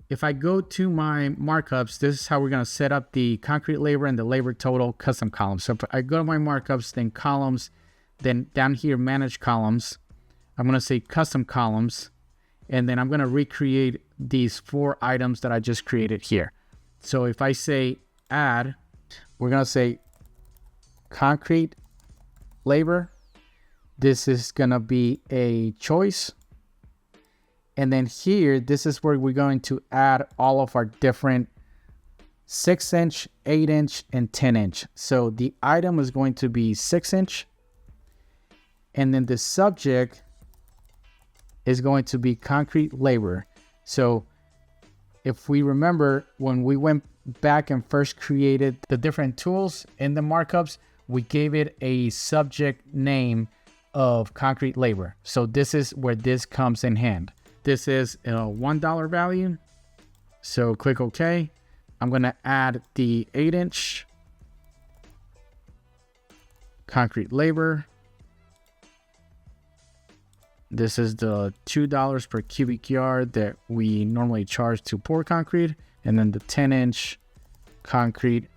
if I go to my markups, this is how we're going to set up the concrete labor and the labor total custom columns. So if I go to my markups, then columns, then down here, manage columns, I'm going to say custom columns, and then I'm going to recreate these 4 items that I just created here. So if I say add, we're going to say concrete labor. This is going to be a choice. And then here, this is where we're going to add all of our different 6-inch, 8-inch, and 10-inch. So the item is going to be 6-inch. And then the subject is going to be concrete labor. So if we remember, when we went back and first created the different tools in the markups, we gave it a subject name of concrete labor. So this is where this comes in hand. This is a $1 value. So click OK. I'm going to add the 8-inch concrete labor. This is the $2 per cubic yard that we normally charge to pour concrete. And then the 10-inch concrete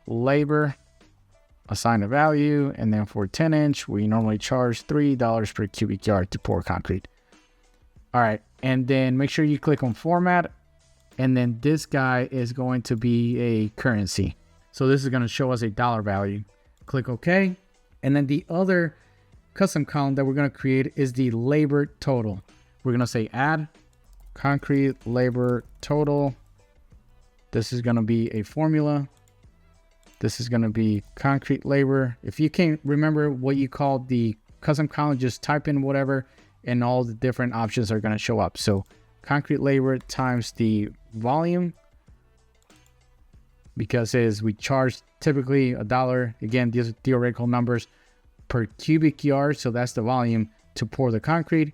labor, assign a value. And then for 10-inch, we normally charge $3 per cubic yard to pour concrete. All right, and then make sure you click on format, and then this guy is going to be a currency. So this is going to show us a dollar value. Click OK. And then the other custom column that we're going to create is the labor total. We're going to say add concrete labor total. This is going to be a formula. This is going to be concrete labor. If you can't remember what you call the custom column, just type in whatever, and all the different options are going to show up. So concrete labor times the volume, because as we charge typically $1, again, these are theoretical numbers, per cubic yard. So that's the volume to pour the concrete.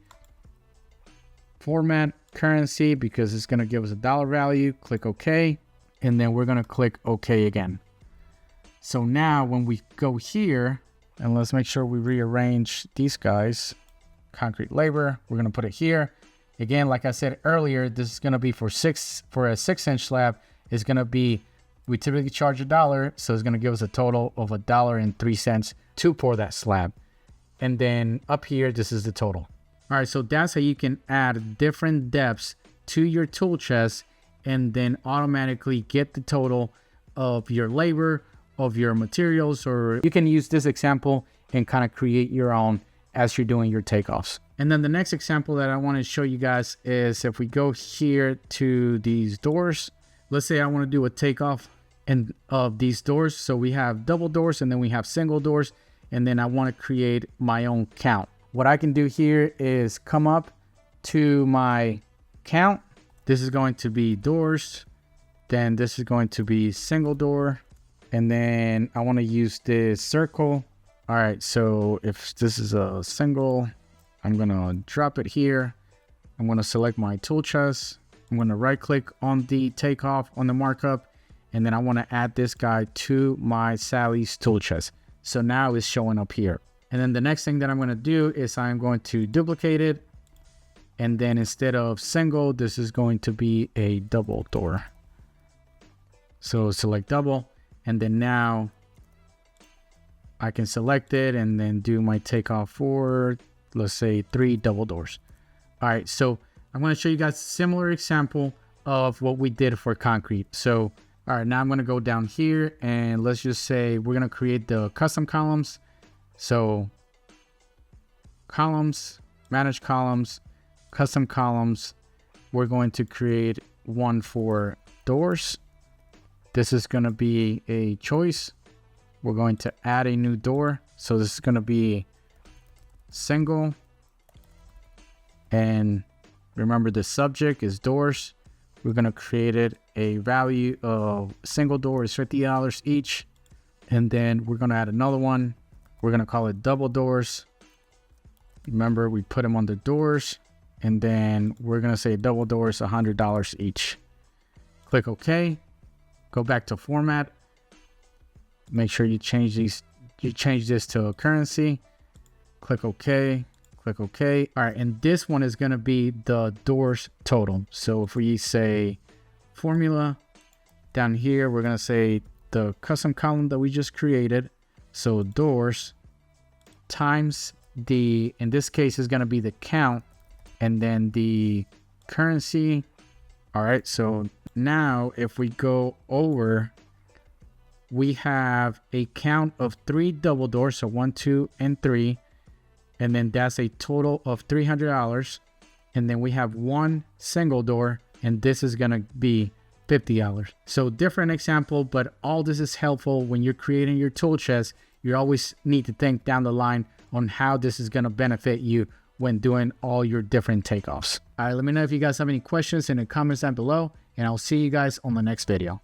Format currency, because it's going to give us a dollar value. Click OK. And then we're going to click OK again. So now when we go here, and let's make sure we rearrange these guys. Concrete labor, we're going to put it here. Again, like I said earlier, this is going to be for a 6-inch slab. It's going to be, we typically charge $1, so it's going to give us a total of $1.03 to pour that slab. And then up here, this is the total. All right, so that's how you can add different depths to your tool chest and then automatically get the total of your labor, of your materials, or you can use this example and kind of create your own as you're doing your takeoffs. And then the next example that I want to show you guys is if we go here to these doors, let's say I want to do a takeoff of these doors. So we have double doors and then we have single doors, and then I want to create my own count. What I can do here is come up to my count. This is going to be doors. Then this is going to be single door. And then I want to use this circle. All right, so if this is a single, I'm going to drop it here. I'm going to select my tool chest. I'm going to right click on the takeoff on the markup. And then I want to add this guy to my Sally's tool chest. So now it's showing up here. And then the next thing that I'm going to do is I'm going to duplicate it. And then instead of single, this is going to be a double door. So select double. And then now I can select it and then do my takeoff for, let's say, 3 double doors. All right, so I'm going to show you guys a similar example of what we did for concrete. So, all right, now I'm going to go down here and let's just say we're going to create the custom columns. So columns, manage columns, custom columns. We're going to create one for doors. This is going to be a choice. We're going to add a new door. So this is going to be single. And remember the subject is doors. We're going to create it a value of single door is $50 each. And then we're going to add another one. We're going to call it double doors. Remember, we put them on the doors. And then we're going to say double doors $100 each. Click OK. Go back to format. Make sure you change these. You change this to a currency. Click OK. click OK. All right, and this one is gonna be the doors total. So if we say formula, down here, we're gonna say the custom column that we just created. So doors times the, in this case is gonna be the count, and then the currency. All right, so now if we go over, we have a count of 3 double doors, so 1, 2, and 3, and then that's a total of $300. And then we have 1 single door, and this is gonna be $50. So different example, but all this is helpful when you're creating your tool chest. You always need to think down the line on how this is gonna benefit you when doing all your different takeoffs. All right, let me know if you guys have any questions in the comments down below, and I'll see you guys on the next video.